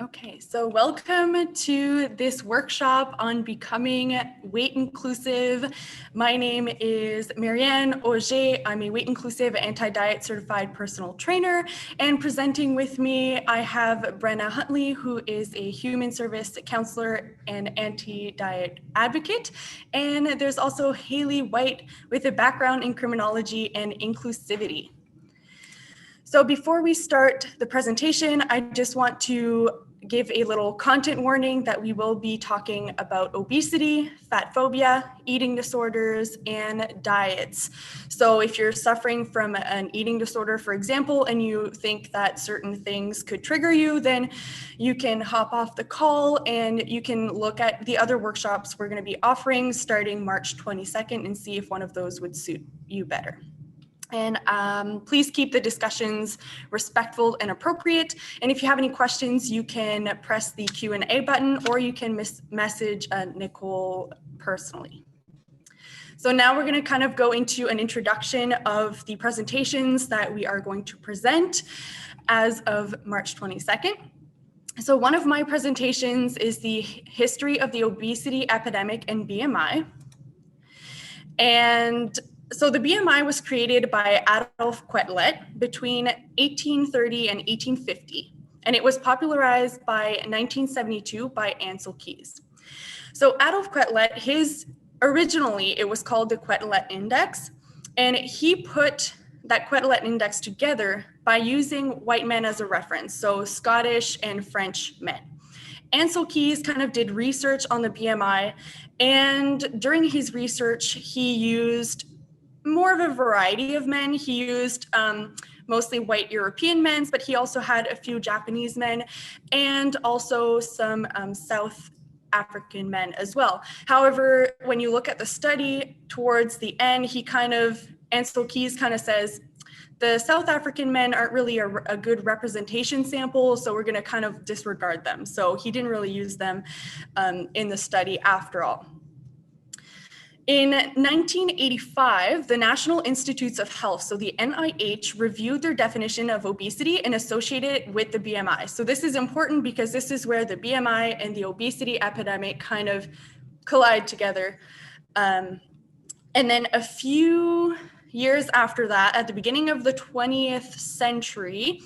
Okay, so welcome to this workshop on becoming weight inclusive. My name is Marianne Auger. I'm a weight inclusive anti-diet certified personal trainer, and presenting with me, I have Brenna Huntley, who is a human service counselor and anti-diet advocate. And there's also Haley White with a background in criminology and inclusivity. So before we start the presentation, I just want to give a little content warning that we will be talking about obesity, fat phobia, eating disorders, and diets. So if you're suffering from an eating disorder, for example, and you think that certain things could trigger you, then you can hop off the call and you can look at the other workshops we're going to be offering starting March 22nd and see if one of those would suit you better. And please keep the discussions respectful and appropriate. And if you have any questions, you can press the Q&A button or you can message Nicole personally. So now we're going to kind of go into an introduction of the presentations that we are going to present as of March 22nd. So one of my presentations is the history of the obesity epidemic and BMI. And so the BMI was created by Adolf Quetelet between 1830 and 1850, and it was popularized by 1972 by Ancel Keys. So Adolf Quetelet, originally it was called the Quetelet Index, and he put that Quetelet Index together by using white men as a reference, so Scottish and French men. Ancel Keys kind of did research on the BMI, and during his research, he used more of a variety of men. He used mostly white European men, but he also had a few Japanese men and also some South African men as well. However, when you look at the study towards the end, Ancel Keys kind of says, the South African men aren't really a good representation sample, so we're going to kind of disregard them. So he didn't really use them in the study after all. In 1985, the National Institutes of Health, so the NIH, reviewed their definition of obesity and associated it with the BMI. So this is important because this is where the BMI and the obesity epidemic kind of collide together. And then a few years after that, at the beginning of the 20th century,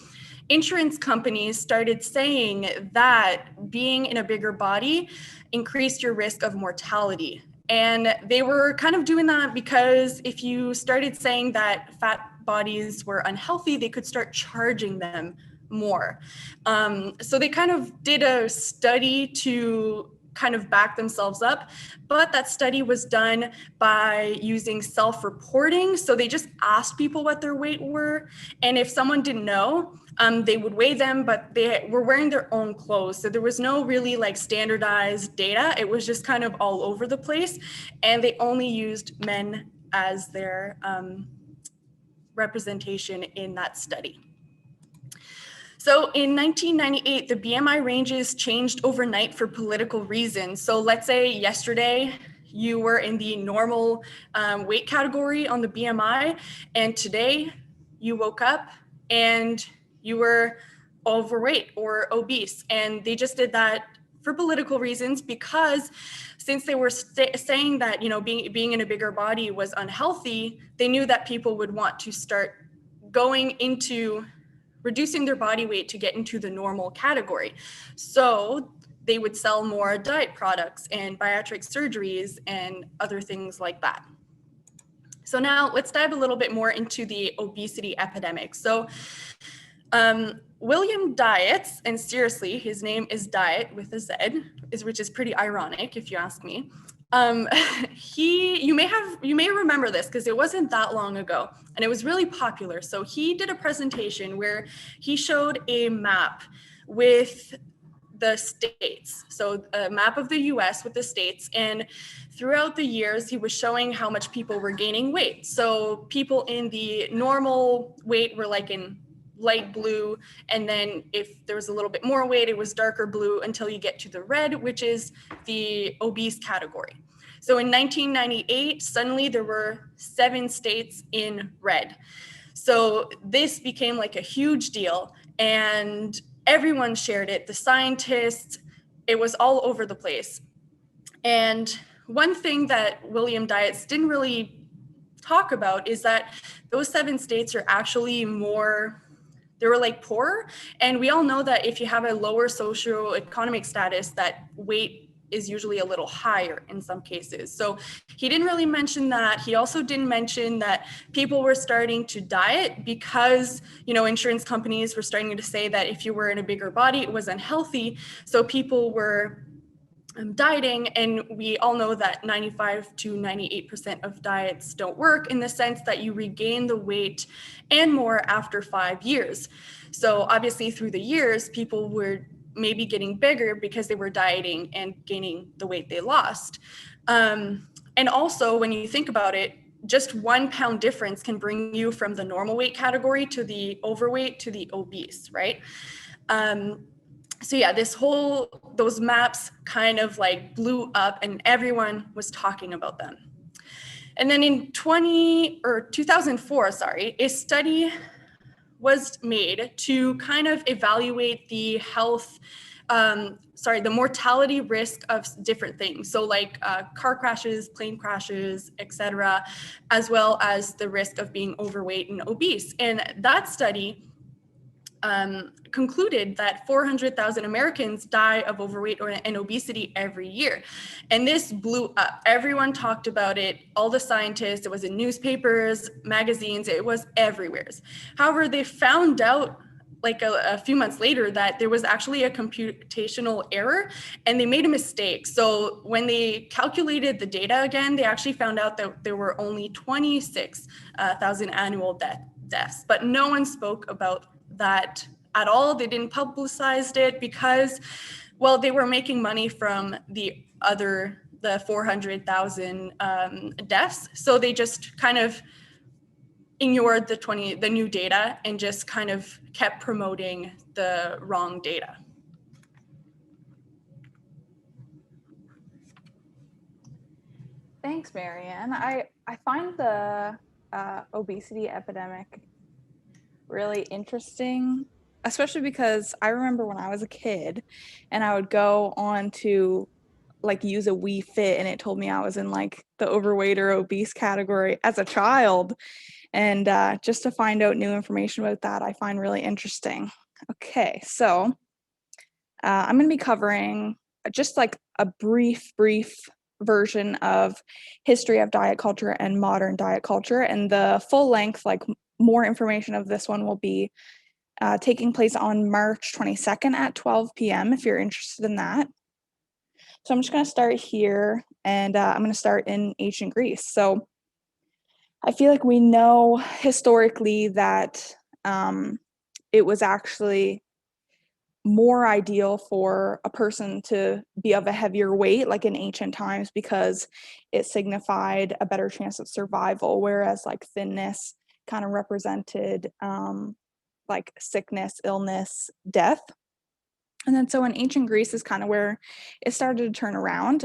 insurance companies started saying that being in a bigger body increased your risk of mortality. And they were kind of doing that because if you started saying that fat bodies were unhealthy, they could start charging them more. So they kind of did a study to kind of back themselves up, but that study was done by using self-reporting. So they just asked people what their weight were, and if someone didn't know, they would weigh them, but they were wearing their own clothes. So there was no really like standardized data. It was just kind of all over the place, and they only used men as their representation in that study. So in 1998, the BMI ranges changed overnight for political reasons. So let's say yesterday you were in the normal weight category on the BMI, and today you woke up and you were overweight or obese. And they just did that for political reasons because since they were saying that, you know, being in a bigger body was unhealthy, they knew that people would want to start going into reducing their body weight to get into the normal category. So they would sell more diet products and bariatric surgeries and other things like that. So now let's dive a little bit more into the obesity epidemic. So William Dietz, and seriously, his name is Diet with a Z, which is pretty ironic if you ask me. You may remember this because it wasn't that long ago and it was really popular. So he did a presentation where he showed a map with the states. So a map of the US with the states, and throughout the years, he was showing how much people were gaining weight. So people in the normal weight were like in light blue, and then if there was a little bit more weight, it was darker blue until you get to the red, which is the obese category. So in 1998, suddenly there were 7 states in red. So this became like a huge deal, and everyone shared it, the scientists, it was all over the place. And one thing that William Dietz didn't really talk about is that those 7 states are actually more, they were like poor. And we all know that if you have a lower socioeconomic status, that weight is usually a little higher in some cases. So he didn't really mention that. He also didn't mention that people were starting to diet because, you know, insurance companies were starting to say that if you were in a bigger body, it was unhealthy. So people were dieting, and we all know that 95 to 98% of diets don't work, in the sense that you regain the weight and more after 5 years. So obviously through the years, people were maybe getting bigger because they were dieting and gaining the weight they lost. And also, when you think about it, just 1 pound difference can bring you from the normal weight category to the overweight to the obese, right? So yeah, those maps kind of like blew up, and everyone was talking about them. And then in 2004, a study was made to kind of evaluate the the mortality risk of different things. So like car crashes, plane crashes, etc., as well as the risk of being overweight and obese. And that study concluded that 400,000 Americans die of overweight and obesity every year. And this blew up. Everyone talked about it, all the scientists, it was in newspapers, magazines, it was everywhere. However, they found out like a few months later that there was actually a computational error, and they made a mistake. So when they calculated the data again, they actually found out that there were only 26,000 annual deaths, but no one spoke about that at all. They didn't publicize it because, well, they were making money from the 400,000 deaths. So they just kind of ignored the new data and just kind of kept promoting the wrong data. Thanks, Marianne. I find the obesity epidemic really interesting, especially because I remember when I was a kid and I would go on to like use a Wii Fit, and it told me I was in like the overweight or obese category as a child. And just to find out new information about that, I find really interesting. Okay, so I'm going to be covering just like a brief version of history of diet culture and modern diet culture. And the full length, like more information of this one will be taking place on March 22nd at 12 p.m. if you're interested in that. So I'm just going to start here, and I'm going to start in ancient Greece. So I feel like we know historically that it was actually more ideal for a person to be of a heavier weight, like in ancient times, because it signified a better chance of survival, whereas like thinness kind of represented like sickness, illness, death. And then so in ancient Greece is kind of where it started to turn around.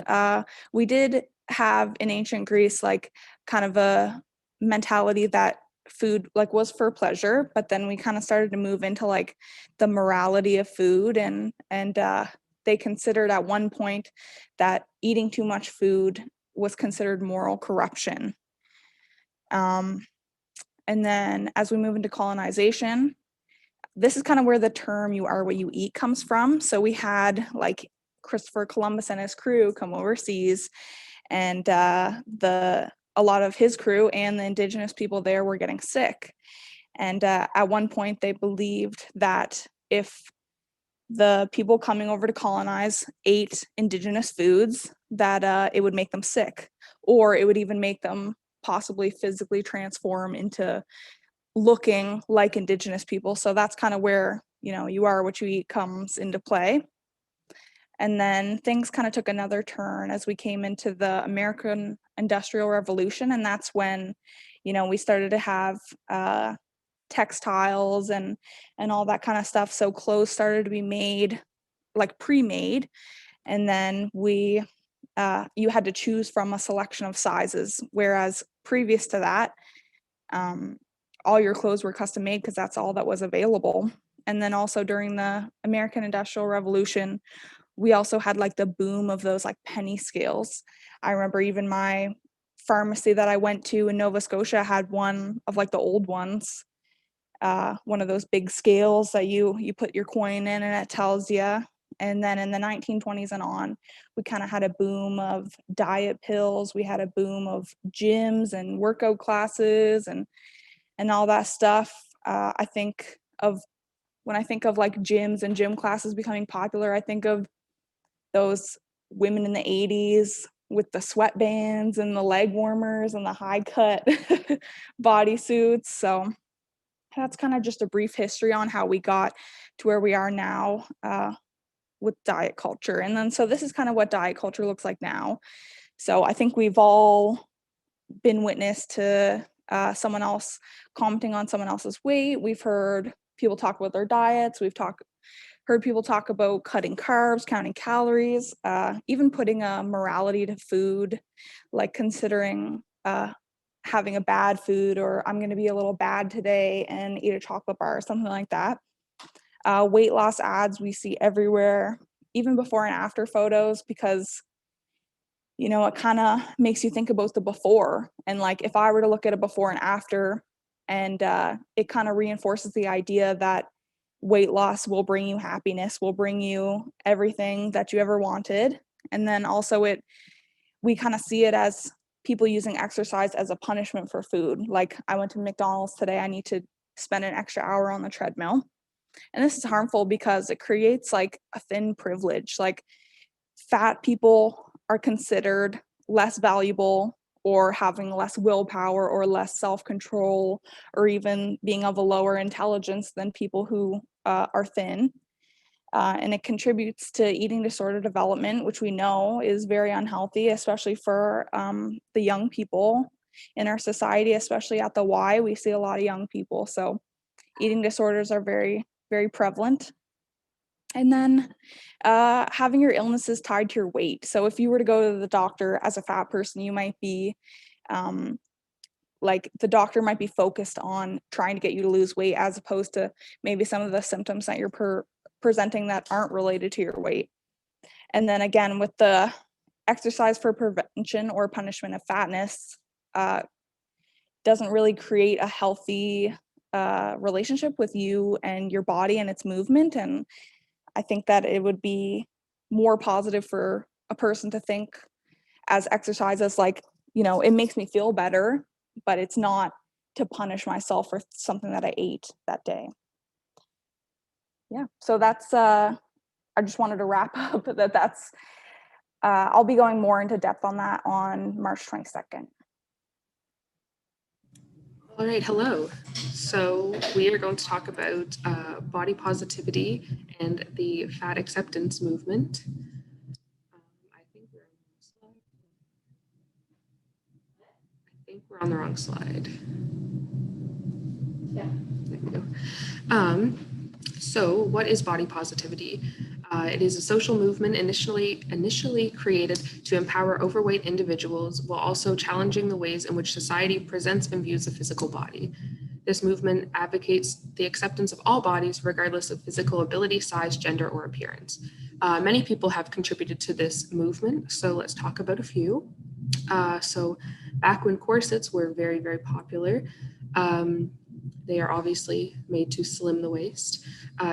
We did have in ancient Greece like kind of a mentality that food like was for pleasure, but then we kind of started to move into like the morality of food, and they considered at one point that eating too much food was considered moral corruption. And then as we move into colonization, this is kind of where the term "you are what you eat" comes from. So we had like Christopher Columbus and his crew come overseas, and a lot of his crew and the indigenous people there were getting sick. And at one point, they believed that if the people coming over to colonize ate indigenous foods, that it would make them sick, or it would even make them possibly physically transform into looking like indigenous people. So that's kind of where, you know, you are what you eat comes into play. And then things kind of took another turn as we came into the American Industrial Revolution. And that's when, you know, we started to have textiles and all that kind of stuff. So clothes started to be made, like pre-made. And then you had to choose from a selection of sizes. Whereas previous to that, all your clothes were custom made because that's all that was available. And then also during the American Industrial Revolution, we also had like the boom of those like penny scales. I remember even my pharmacy that I went to in Nova Scotia had one of like the old ones, one of those big scales that you put your coin in and it tells you. And then in the 1920s and on, we kind of had a boom of diet pills. We had a boom of gyms and workout classes and all that stuff. I think of when I think of like gyms and gym classes becoming popular, I think of those women in the 80s with the sweatbands and the leg warmers and the high cut bodysuits. So that's kind of just a brief history on how we got to where we are now with diet culture. And then, so this is kind of what diet culture looks like now. So I think we've all been witness to someone else commenting on someone else's weight. We've heard people talk about their diets. We've heard people talk about cutting carbs, counting calories, even putting a morality to food, like considering having a bad food, or I'm going to be a little bad today and eat a chocolate bar or something like that. Weight loss ads we see everywhere, even before and after photos, because it kind of makes you think about the before. And like if I were to look at a before and after, and it kind of reinforces the idea that weight loss will bring you happiness, will bring you everything that you ever wanted. And then also we kind of see it as people using exercise as a punishment for food. Like I went to McDonald's today, I need to spend an extra hour on the treadmill. And this is harmful because it creates like a thin privilege. Like fat people are considered less valuable or having less willpower or less self-control or even being of a lower intelligence than people who are thin. And it contributes to eating disorder development, which we know is very unhealthy, especially for the young people in our society, especially at the Y. We see a lot of young people. So eating disorders are very, very prevalent. And then having your illnesses tied to your weight. So if you were to go to the doctor as a fat person, you might be like the doctor might be focused on trying to get you to lose weight as opposed to maybe some of the symptoms that you're presenting that aren't related to your weight. And then again, with the exercise for prevention or punishment of fatness, doesn't really create a healthy relationship with you and your body and its movement. And I think that it would be more positive for a person to think as exercise as like, it makes me feel better, but it's not to punish myself for something that I ate that day. Yeah, so that's, I just wanted to wrap up that's, I'll be going more into depth on that on March 22nd. All right, hello. So we are going to talk about body positivity and the fat acceptance movement. I think we're on the wrong slide. Yeah. There we go. So what is body positivity? It is a social movement initially created to empower overweight individuals while also challenging the ways in which society presents and views the physical body. This movement advocates the acceptance of all bodies, regardless of physical ability, size, gender, or appearance. Many people have contributed to this movement, so let's talk about a few. So back when corsets were very, very popular, they are obviously made to slim the waist.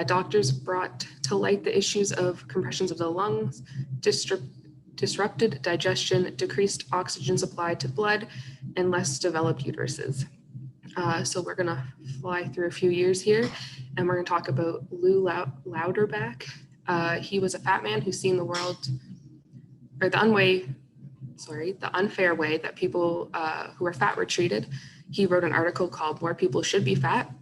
Doctors brought to light the issues of compressions of the lungs, disrupted digestion, decreased oxygen supply to blood, and less developed uteruses. So we're gonna fly through a few years here, and we're gonna talk about Lou Louderback. He was a fat man who's seen the world, or the unfair way that people who are fat were treated. He wrote an article called "More People Should Be Fat."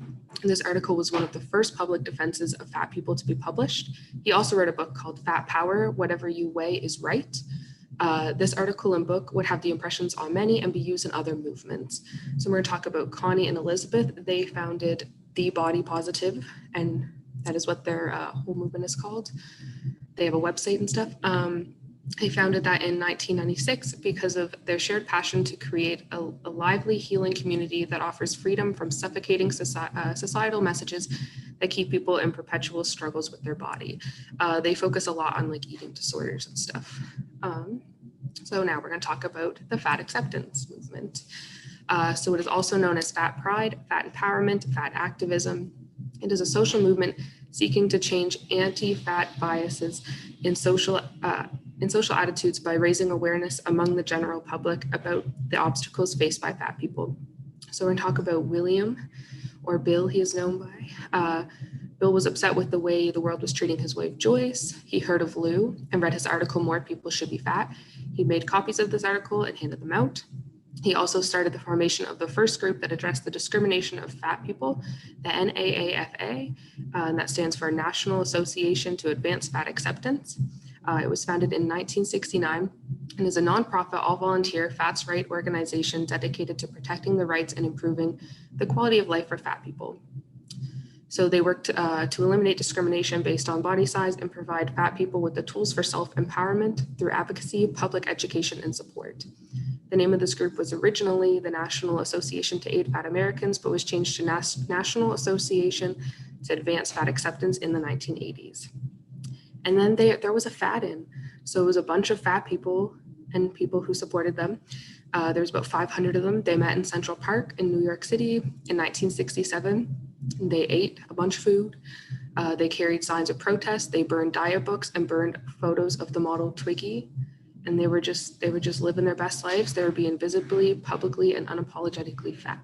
And this article was one of the first public defenses of fat people to be published. He also wrote a book called Fat Power, Whatever You Weigh is Right. This article and book would have the impressions on many and be used in other movements. So we're gonna talk about Connie and Elizabeth. They founded The Body Positive, and that is what their whole movement is called. They have a website and stuff. They founded that in 1996 because of their shared passion to create a lively, healing community that offers freedom from suffocating societal messages that keep people in perpetual struggles with their body. They focus a lot on like eating disorders and stuff. So now we're going to talk about the fat acceptance movement. So it is also known as fat pride, fat empowerment, fat activism. It is a social movement seeking to change anti-fat biases in social attitudes by raising awareness among the general public about the obstacles faced by fat people. So we're going to talk about William, or Bill, he is known by. Bill was upset with the way the world was treating his wife, Joyce. He heard of Lou and read his article, More People Should Be Fat. He made copies of this article and handed them out. He also started the formation of the first group that addressed the discrimination of fat people, the NAAFA, and that stands for National Association to Advance Fat Acceptance. It was founded in 1969 and is a nonprofit, all-volunteer fats right organization dedicated to protecting the rights and improving the quality of life for fat people. So they work to eliminate discrimination based on body size and provide fat people with the tools for self-empowerment through advocacy, public education, and support. The name of this group was originally the National Association to Aid Fat Americans, but was changed to National Association to Advance Fat Acceptance in the 1980s. And then there was a fat-in. So it was a bunch of fat people and people who supported them. There was about 500 of them. They met in Central Park in New York City in 1967. They ate a bunch of food. They carried signs of protest. They burned diet books and burned photos of the model Twiggy. And they were just living their best lives. They were being visibly, publicly, and unapologetically fat.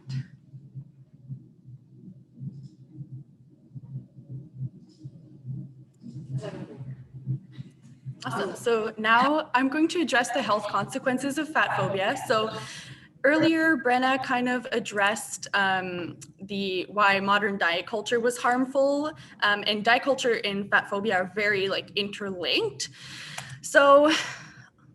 Awesome. So now I'm going to address the health consequences of fat phobia. So earlier, Brenna kind of addressed why modern diet culture was harmful, and diet culture and fat phobia are very interlinked. So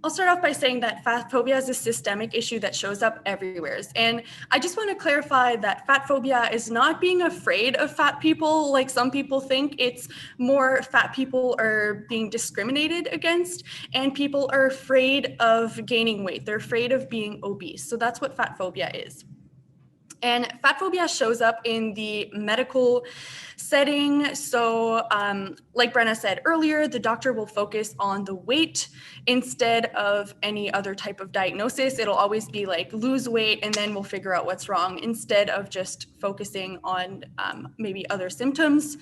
I'll start off by saying that fat phobia is a systemic issue that shows up everywhere. And I just want to clarify that fat phobia is not being afraid of fat people like some people think. It's more fat people are being discriminated against and people are afraid of gaining weight. They're afraid of being obese. So that's what fat phobia is. And fat phobia shows up in the medical setting. So like Brenna said earlier, the doctor will focus on the weight instead of any other type of diagnosis. It'll always be like lose weight and then we'll figure out what's wrong instead of just focusing on maybe other symptoms.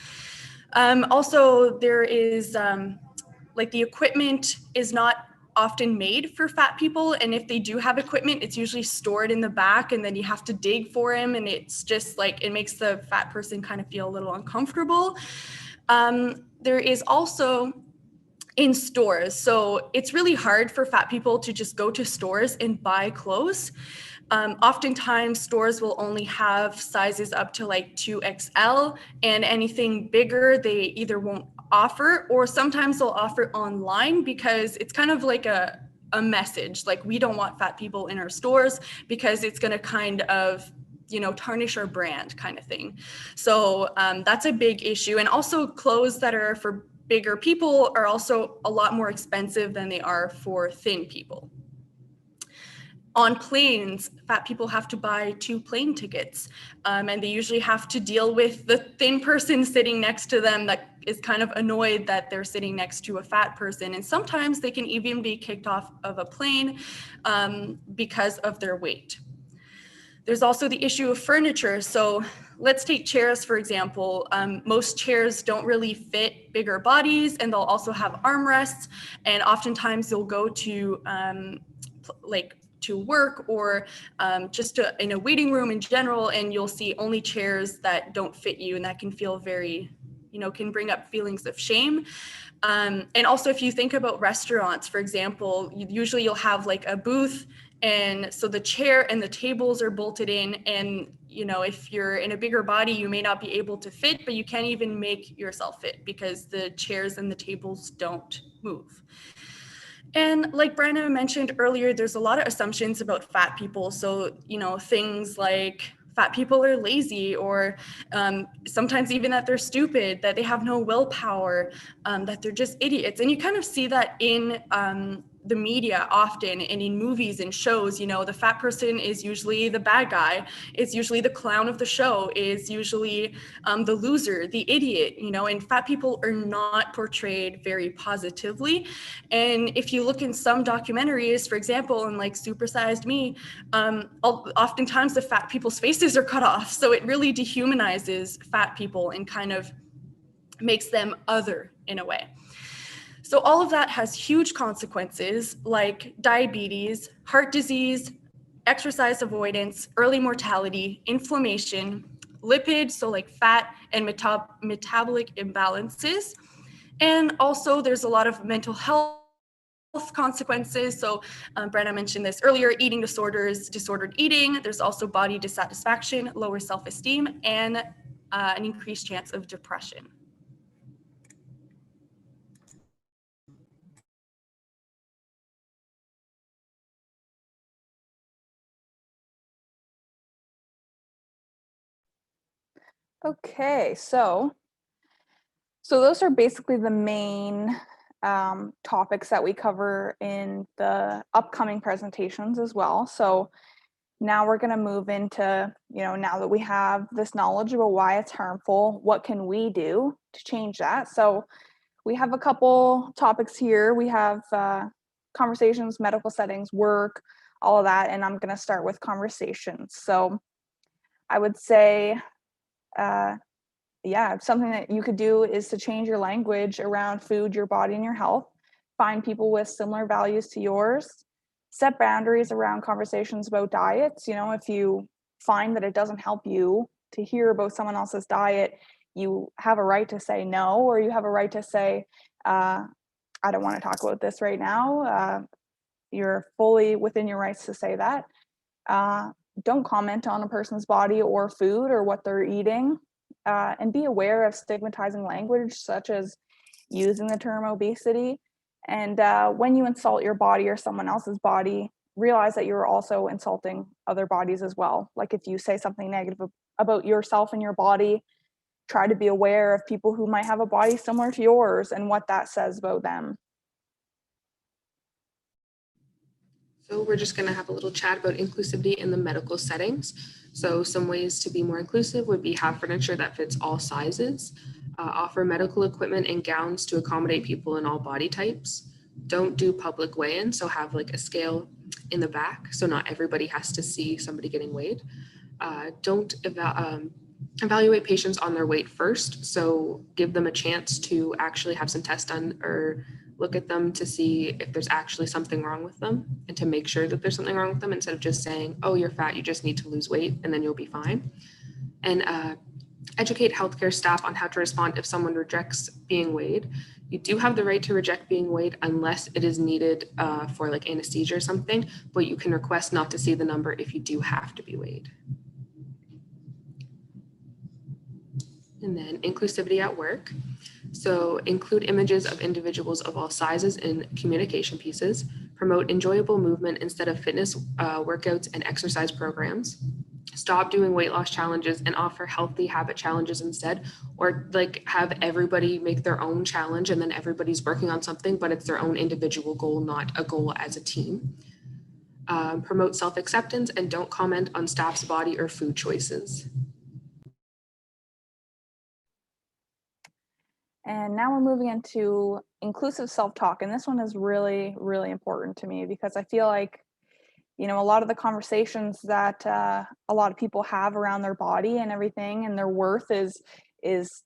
Also, there is the equipment is not often made for fat people, and if they do have equipment, it's usually stored in the back and then you have to dig for him, and it's just it makes the fat person kind of feel a little uncomfortable. There is also in stores, so it's really hard for fat people to just go to stores and buy clothes. Oftentimes stores will only have sizes up to 2XL, and anything bigger they either won't offer, or sometimes they'll offer online because it's kind of like a message, we don't want fat people in our stores because it's going to kind of tarnish our brand kind of thing. So that's a big issue. And also clothes that are for bigger people are also a lot more expensive than they are for thin people. On planes, fat people have to buy 2 plane tickets, and they usually have to deal with the thin person sitting next to them that is kind of annoyed that they're sitting next to a fat person. And sometimes they can even be kicked off of a plane because of their weight. There's also the issue of furniture. So let's take chairs, for example. Most chairs don't really fit bigger bodies, and they'll also have armrests. And oftentimes you'll go to to work or just in a waiting room in general, and you'll see only chairs that don't fit you, and that can feel very, can bring up feelings of shame. And also if you think about restaurants, for example, usually you'll have a booth, and so the chair and the tables are bolted in, and if you're in a bigger body, you may not be able to fit, but you can't even make yourself fit because the chairs and the tables don't move. And like Brenna mentioned earlier, there's a lot of assumptions about fat people. So, things like fat people are lazy, or sometimes even that they're stupid, that they have no willpower, that they're just idiots. And you kind of see that in the media often, and in movies and shows, you know, the fat person is usually the bad guy, is usually the clown of the show, is usually the loser, the idiot, you know, and fat people are not portrayed very positively. And if you look in some documentaries, for example, in like Supersized Me, oftentimes the fat people's faces are cut off. So it really dehumanizes fat people and kind of makes them other in a way. So all of that has huge consequences like diabetes, heart disease, exercise avoidance, early mortality, inflammation, lipids, so like fat and metabolic imbalances. And also there's a lot of mental health consequences. So Brenna mentioned this earlier, eating disorders, disordered eating. There's also body dissatisfaction, lower self-esteem, and an increased chance of depression. Okay, so those are basically the main topics that we cover in the upcoming presentations as well. So now we're going to move into, you know, now that we have this knowledge about why it's harmful, what can we do to change that? So we have a couple topics here. We have conversations, medical settings, work, all of that. And I'm going to start with conversations. So I would say, yeah, something that you could do is to change your language around food, your body, and your health. Find people with similar values to yours. Set boundaries around conversations about diets. You know, if you find that it doesn't help you to hear about someone else's diet, you have a right to say no, or you have a right to say, I don't want to talk about this right now. You're fully within your rights to say that. Don't comment on a person's body or food or what they're eating. And be aware of stigmatizing language, such as using the term obesity. And when you insult your body or someone else's body, realize that you're also insulting other bodies as well. Like if you say something negative about yourself and your body, try to be aware of people who might have a body similar to yours and what that says about them. So we're just going to have a little chat about inclusivity in the medical settings. So some ways to be more inclusive would be have furniture that fits all sizes, offer medical equipment and gowns to accommodate people in all body types. Don't do public weigh-in, so have like a scale in the back so not everybody has to see somebody getting weighed. Don't evaluate patients on their weight first, so give them a chance to actually have some tests done or look at them to see if there's actually something wrong with them and to make sure that there's something wrong with them instead of just saying, oh, you're fat, you just need to lose weight and then you'll be fine. And educate healthcare staff on how to respond if someone rejects being weighed. You do have the right to reject being weighed unless it is needed for like anesthesia or something, but you can request not to see the number if you do have to be weighed. And then inclusivity at work. So include images of individuals of all sizes in communication pieces, promote enjoyable movement instead of fitness workouts and exercise programs, stop doing weight loss challenges and offer healthy habit challenges instead, or like have everybody make their own challenge and then everybody's working on something, but it's their own individual goal, not a goal as a team. Promote self-acceptance and don't comment on staff's body or food choices. And now we're moving into inclusive self-talk. And this one is really, really important to me because I feel like, you know, a lot of the conversations that a lot of people have around their body and everything and their worth is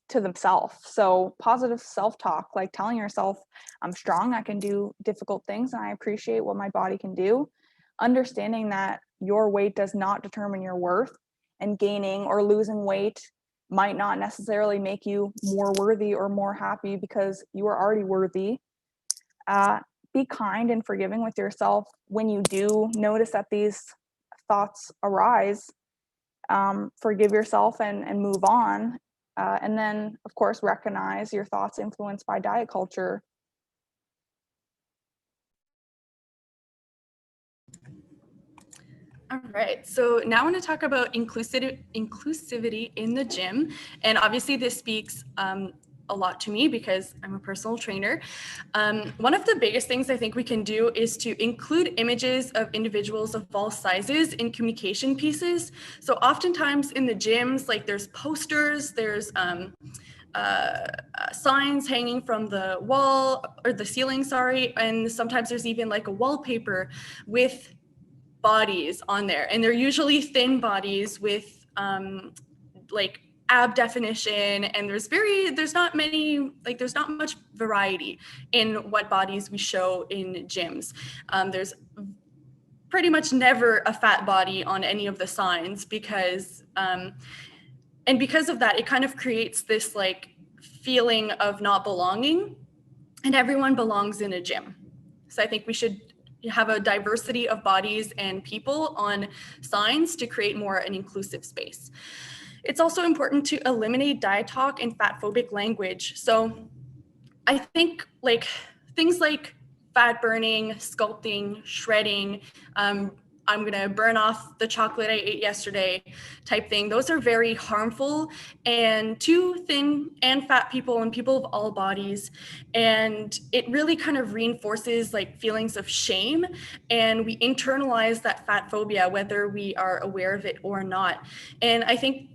to themselves. So positive self-talk, like telling yourself, I'm strong, I can do difficult things, and I appreciate what my body can do. Understanding that your weight does not determine your worth, and gaining or losing weight might not necessarily make you more worthy or more happy because you are already worthy. Be kind and forgiving with yourself when you do notice that these thoughts arise. Forgive yourself and move on. And then, of course, recognize your thoughts influenced by diet culture. All right, so now I want to talk about inclusivity in the gym. And obviously this speaks a lot to me because I'm a personal trainer. One of the biggest things I think we can do is to include images of individuals of all sizes in communication pieces. So oftentimes in the gyms, like there's posters, there's signs hanging from the wall or the ceiling, sorry, and sometimes there's even like a wallpaper with bodies on there, and they're usually thin bodies with like ab definition, and there's not much variety in what bodies we show in gyms. There's pretty much never a fat body on any of the signs because because of that, it kind of creates this like feeling of not belonging, and everyone belongs in a gym. So I think we should have a diversity of bodies and people on signs to create more an inclusive space. It's also important to eliminate diet talk and fat phobic language. So I think like things like fat burning, sculpting, shredding, I'm gonna burn off the chocolate I ate yesterday type thing. Those are very harmful and to thin and fat people and people of all bodies. And it really kind of reinforces like feelings of shame, and we internalize that fat phobia, whether we are aware of it or not. And I think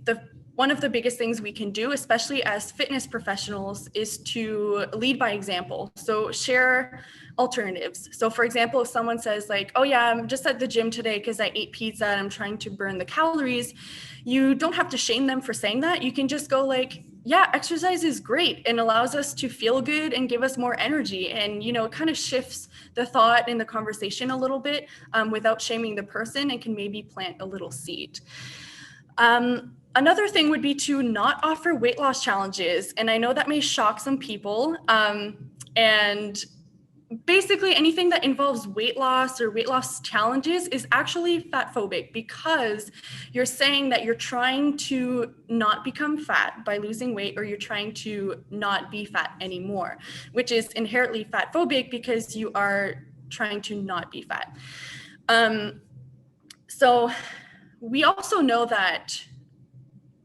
one of the biggest things we can do, especially as fitness professionals, is to lead by example. So share alternatives. So for example, if someone says like, oh yeah, I'm just at the gym today because I ate pizza and I'm trying to burn the calories, you don't have to shame them for saying that. You can just go like, yeah, exercise is great and allows us to feel good and give us more energy. And, you know, it kind of shifts the thought and the conversation a little bit without shaming the person, and can maybe plant a little seed. Another thing would be to not offer weight loss challenges. And I know that may shock some people. And basically anything that involves weight loss or weight loss challenges is actually fat phobic, because you're saying that you're trying to not become fat by losing weight, or you're trying to not be fat anymore, which is inherently fat phobic because you are trying to not be fat. So we also know that,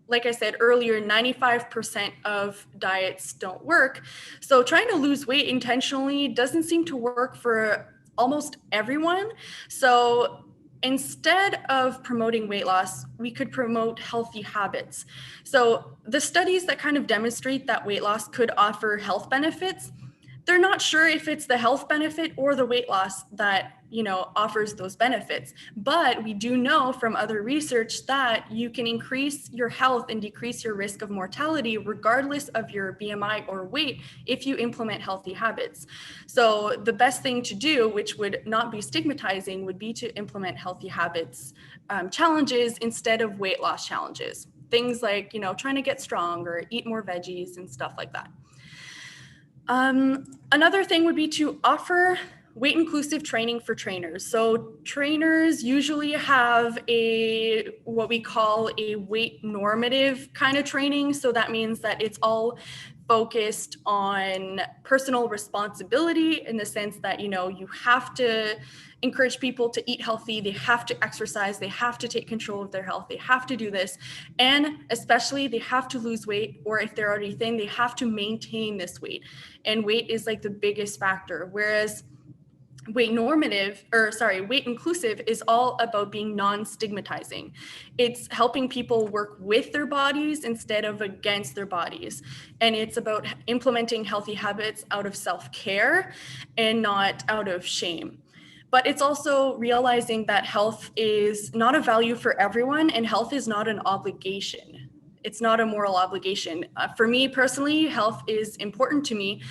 like I said earlier, 95% of diets don't work. So trying to lose weight intentionally doesn't seem to work for almost everyone. So instead of promoting weight loss, we could promote healthy habits. So the studies that kind of demonstrate that weight loss could offer health benefits, they're not sure if it's the health benefit or the weight loss that, you know, offers those benefits. But we do know from other research that you can increase your health and decrease your risk of mortality regardless of your BMI or weight if you implement healthy habits. So the best thing to do, which would not be stigmatizing, would be to implement healthy habits challenges instead of weight loss challenges. Things like, you know, trying to get strong or eat more veggies and stuff like that. Another thing would be to offer weight inclusive training for trainers. So trainers usually have what we call a weight normative kind of training. So that means that it's all focused on personal responsibility, in the sense that, you know, you have to encourage people to eat healthy, they have to exercise, they have to take control of their health, they have to do this, and especially they have to lose weight, or if they're already thin, they have to maintain this weight. And weight is like the biggest factor, whereas weight inclusive is all about being non-stigmatizing. It's helping people work with their bodies instead of against their bodies. And it's about implementing healthy habits out of self-care and not out of shame. But it's also realizing that health is not a value for everyone, and health is not an obligation. It's not a moral obligation. For me personally, health is important to me,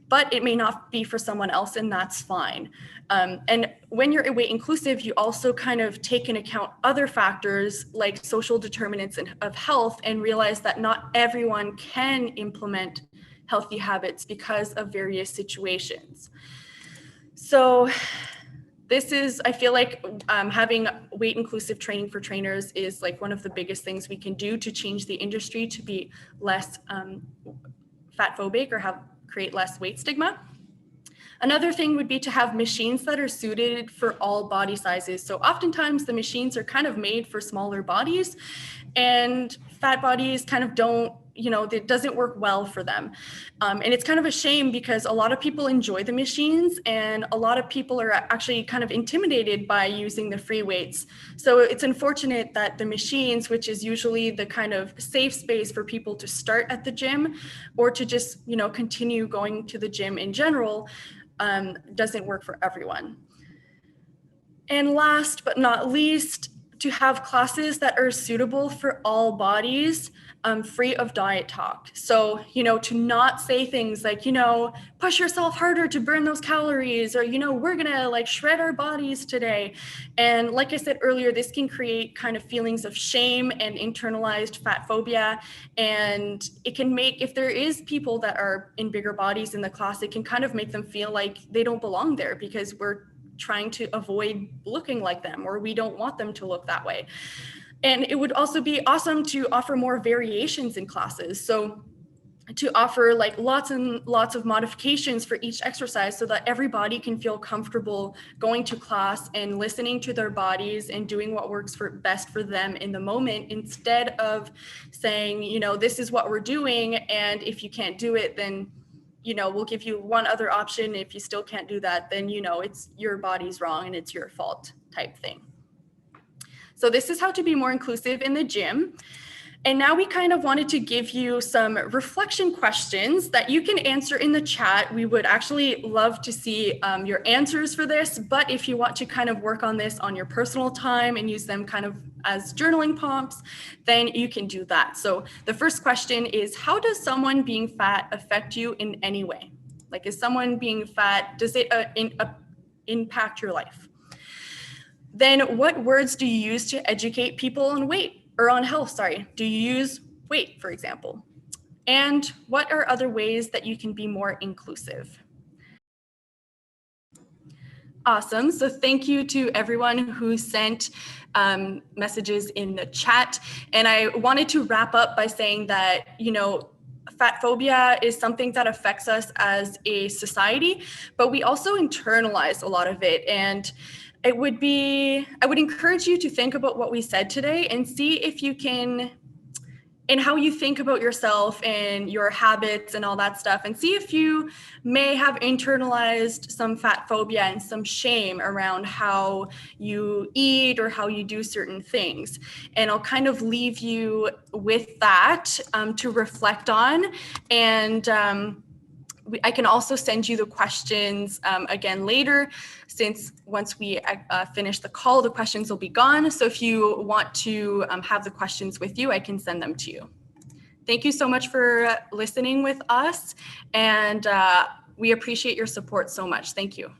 but it may not be for someone else, and that's fine. And when you're weight inclusive, you also kind of take into account other factors like social determinants of health, and realize that not everyone can implement healthy habits because of various situations. So I fat like having weight inclusive training for trainers is like one of the biggest things we can do to change the industry to be less fat phobic or create less weight stigma. Another thing would be to have machines that are suited for all body sizes. So oftentimes the machines are kind of made for smaller bodies, and fat bodies kind of don't it doesn't work well for them. And it's kind of a shame because a lot of people enjoy the machines and a lot of people are actually kind of intimidated by using the free weights. So it's unfortunate that the machines, which is usually the kind of safe space for people to start at the gym or to just, continue going to the gym in general, doesn't work for everyone. And last but not least, to have classes that are suitable for all bodies, free of diet talk. So, to not say things like, push yourself harder to burn those calories, or, we're gonna like shred our bodies today. And like I said earlier, this can create kind of feelings of shame and internalized fat phobia. And it can make, if there is people that are in bigger bodies in the class, it can kind of make them feel like they don't belong there because we're trying to avoid looking like them, or we don't want them to look that way. And it would also be awesome to offer more variations in classes. So to offer like lots and lots of modifications for each exercise so that everybody can feel comfortable going to class and listening to their bodies and doing what works best for them in the moment, instead of saying, this is what we're doing, and if you can't do it, then we'll give you one other option. If you still can't do that, then, it's your body's wrong and it's your fault type thing. So this is how to be more inclusive in the gym. And now we kind of wanted to give you some reflection questions that you can answer in the chat. We would actually love to see your answers for this, but if you want to kind of work on this on your personal time and use them kind of as journaling prompts, then you can do that. So the first question is, how does someone being fat affect you in any way? Like, is someone being fat, does it impact your life? Then what words do you use to educate people on weight? Or on health, sorry. Do you use weight, for example? And what are other ways that you can be more inclusive? Awesome. So thank you to everyone who sent messages in the chat. And I wanted to wrap up by saying that, fat phobia is something that affects us as a society, but we also internalize a lot of it. And I would encourage you to think about what we said today and see if you can, and how you think about yourself and your habits and all that stuff, and see if you may have internalized some fat phobia and some shame around how you eat or how you do certain things. And I'll kind of leave you with that to reflect on. And I can also send you the questions again later, since once we finish the call, the questions will be gone. So if you want to have the questions with you, I can send them to you. Thank you so much for listening with us, and we appreciate your support so much. Thank you.